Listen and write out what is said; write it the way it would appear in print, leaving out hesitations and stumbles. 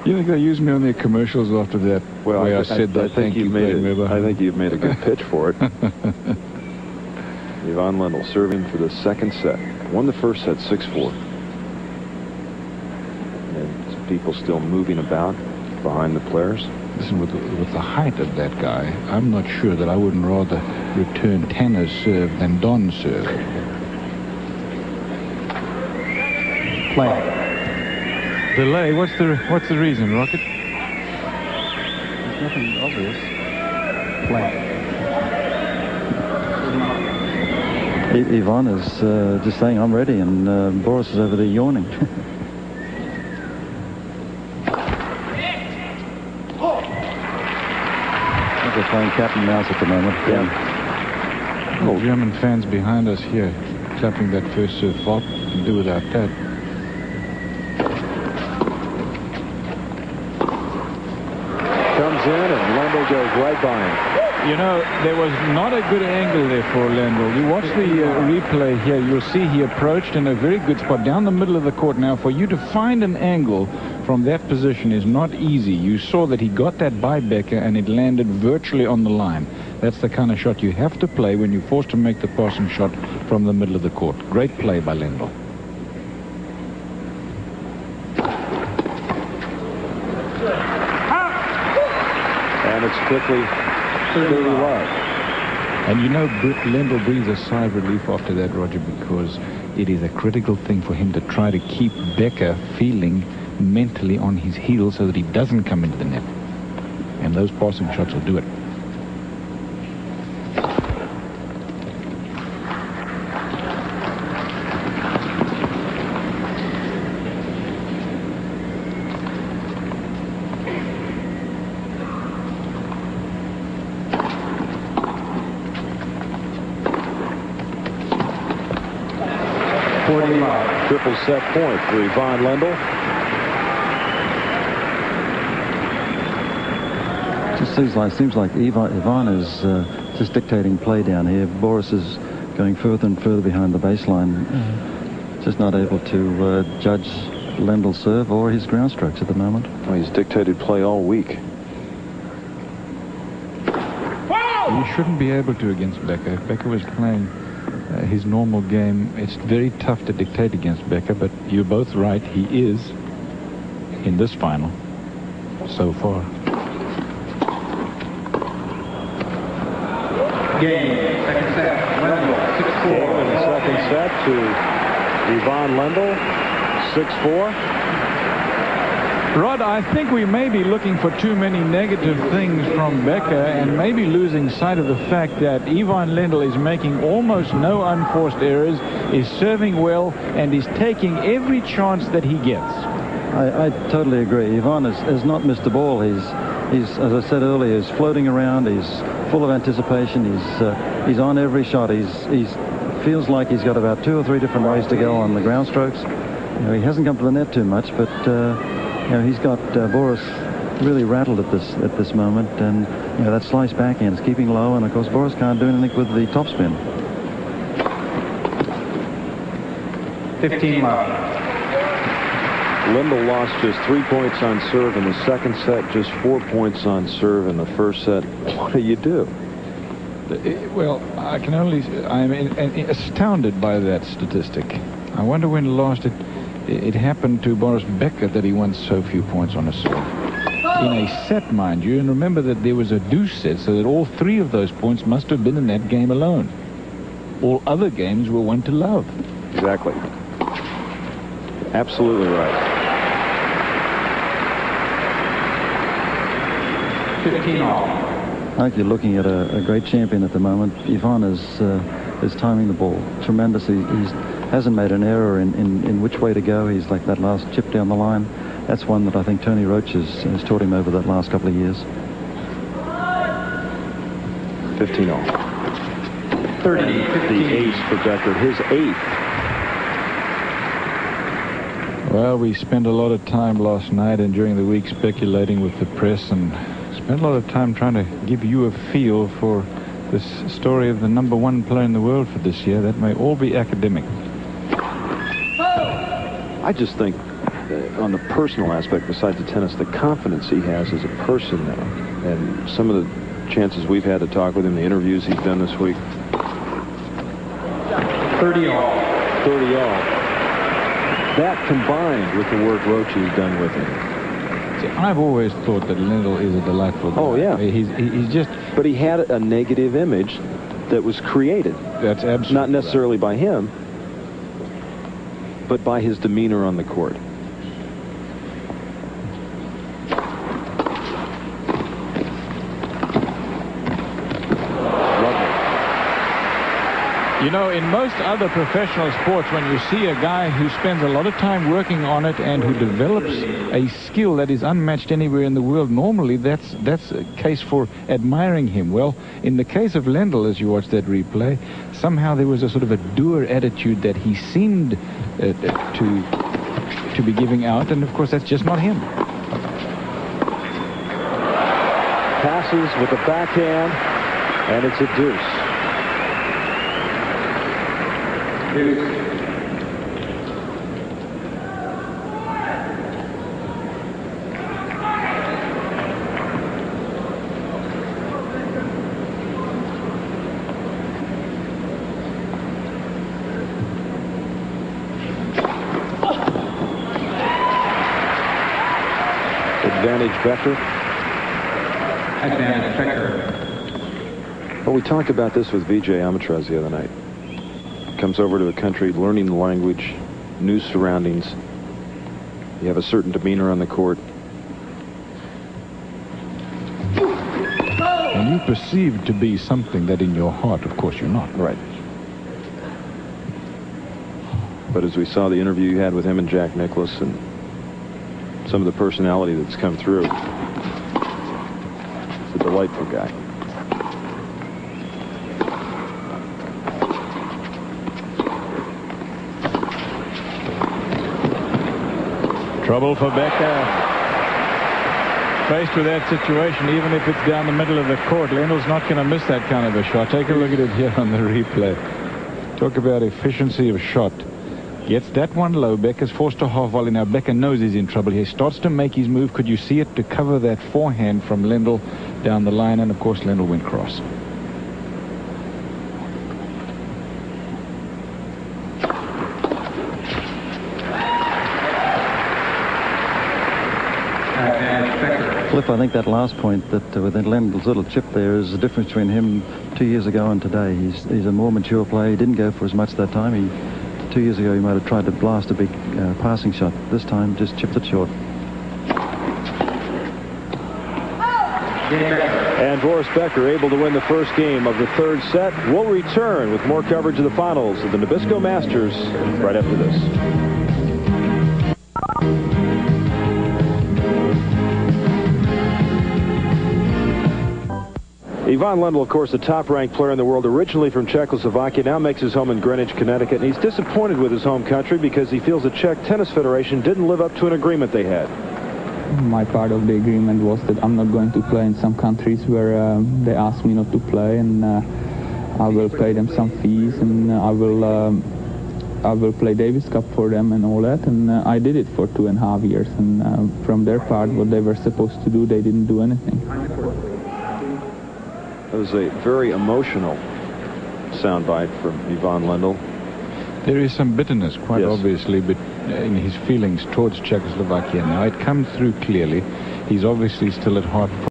You think they used me on their commercials after that? Well, I said that. Thank you, I think you've made a good pitch for it. Ivan Lendl serving for the second set. Won the first set 6-4. And some people still moving about behind the players. Listen, with the height of that guy, I'm not sure that I wouldn't rather return Tanner's serve than Don's serve. Play. Delay. What's the reason, Rocket? There's nothing obvious. Play. Ivan is just saying, I'm ready, and Boris is over there yawning. They're playing cat and mouse at the moment. Yeah. Oh, German fans behind us here clapping that first serve fault. Can do without that. Comes in, and Lendl goes right by him. You know, there was not a good angle there for Lendl. You watch the replay here, you'll see he approached in a very good spot down the middle of the court. Now, for you to find an angle from that position is not easy. You saw that he got that by Becker, and it landed virtually on the line. That's the kind of shot you have to play when you're forced to make the passing shot from the middle of the court. Great play by Lendl. And it's quickly 30 love. And you know, Lendl breathes a sigh of relief after that, Roger, because it is a critical thing for him to try to keep Becker feeling mentally on his heels so that he doesn't come into the net. And those passing shots will do it. Triple set point for Ivan Lendl. Just seems like Ivan is just dictating play down here. Boris is going further and further behind the baseline. Just not able to judge Lendl's serve or his ground strokes at the moment. Well, he's dictated play all week. You shouldn't be able to against Becker. If Becker was playing his normal game, it's very tough to dictate against Becker, but you're both right. He is in this final so far. Game, second set, Lendl, 6-4. In the second set to Ivan Lendl, 6-4. Rod, I think we may be looking for too many negative things from Becker and maybe losing sight of the fact that Ivan Lendl is making almost no unforced errors, is serving well, and is taking every chance that he gets. I totally agree. Ivan has not missed the ball. He's, as I said earlier, he's floating around. He's full of anticipation. He's on every shot. He's feels like he's got about 2 or 3 different ways to go on the ground strokes. You know, he hasn't come to the net too much, but you know, he's got Boris really rattled at this moment, and you know, that slice backhand is keeping low, and of course Boris can't do anything with the topspin. 15 love. Lendl lost just 3 points on serve in the second set, just 4 points on serve in the first set. What do you do? Well, I'm astounded by that statistic. I wonder when last it happened to Boris Becker that he won so few points on a serve. In a set, mind you, and remember that there was a deuce set, so that all 3 of those points must have been in that game alone. All other games were won to love. Exactly. Absolutely right. 15 all. I think you're looking at a great champion at the moment. Ivan is timing the ball tremendously. He hasn't made an error in which way to go. He's like that last chip down the line. That's one that I think Tony Roach has taught him over that last couple of years. 15 all. 30, 15. The ace for Becker, his 8th. Well, we spent a lot of time last night and during the week speculating with the press, and spent a lot of time trying to give you a feel for this story of the #1 player in the world for this year. That may all be academic. I just think on the personal aspect, besides the tennis, the confidence he has as a person now. And some of the chances we've had to talk with him, the interviews he's done this week. 30 all. 30 all. That combined with the work Roche has done with him. See, I've always thought that Lendl is a delightful guy. Oh, yeah. He's just... But he had a negative image that was created. That's absolutely not necessarily by him, but by his demeanor on the court. You know, in most other professional sports, when you see a guy who spends a lot of time working on it and who develops a skill that is unmatched anywhere in the world, normally that's a case for admiring him. Well, in the case of Lendl, as you watch that replay, somehow there was a sort of a doer attitude that he seemed to be giving out, and of course that's just not him. Passes with the backhand, and it's a deuce. Advantage Becker. Advantage Becker. Well, we talked about this with Vijay Amatraz the other night. Comes over to a country, learning the language, new surroundings. You have a certain demeanor on the court. And you perceive to be something that in your heart, of course, you're not. Right. But as we saw the interview you had with him and Jack Nicklaus and some of the personality that's come through, it's a delightful guy. Trouble for Becker. Faced with that situation, even if it's down the middle of the court, Lendl's not going to miss that kind of a shot. Take a look at it here on the replay. Talk about efficiency of shot. Gets that one low. Becker's forced to half volley. Now Becker knows he's in trouble. He starts to make his move. Could you see it to cover that forehand from Lendl down the line? And of course Lendl went cross. Cliff, I think that last point that with Lendl's little chip there is the difference between him 2 years ago and today. He's a more mature player. He didn't go for as much that time. 2 years ago he might have tried to blast a big passing shot. This time just chipped it short. And Boris Becker able to win the first game of the third set. We'll return with more coverage of the finals of the Nabisco Masters right after this. Ivan Lendl, of course, the top-ranked player in the world, originally from Czechoslovakia, now makes his home in Greenwich, Connecticut, and he's disappointed with his home country because he feels the Czech Tennis Federation didn't live up to an agreement they had. My part of the agreement was that I'm not going to play in some countries where they ask me not to play, and I will pay them some fees, and I will play Davis Cup for them and all that, and I did it for 2.5 years, and from their part, what they were supposed to do, they didn't do anything. It was a very emotional soundbite from Ivan Lendl. There is some bitterness, quite Yes. obviously, but in his feelings towards Czechoslovakia. Now, it comes through clearly. He's obviously still at heart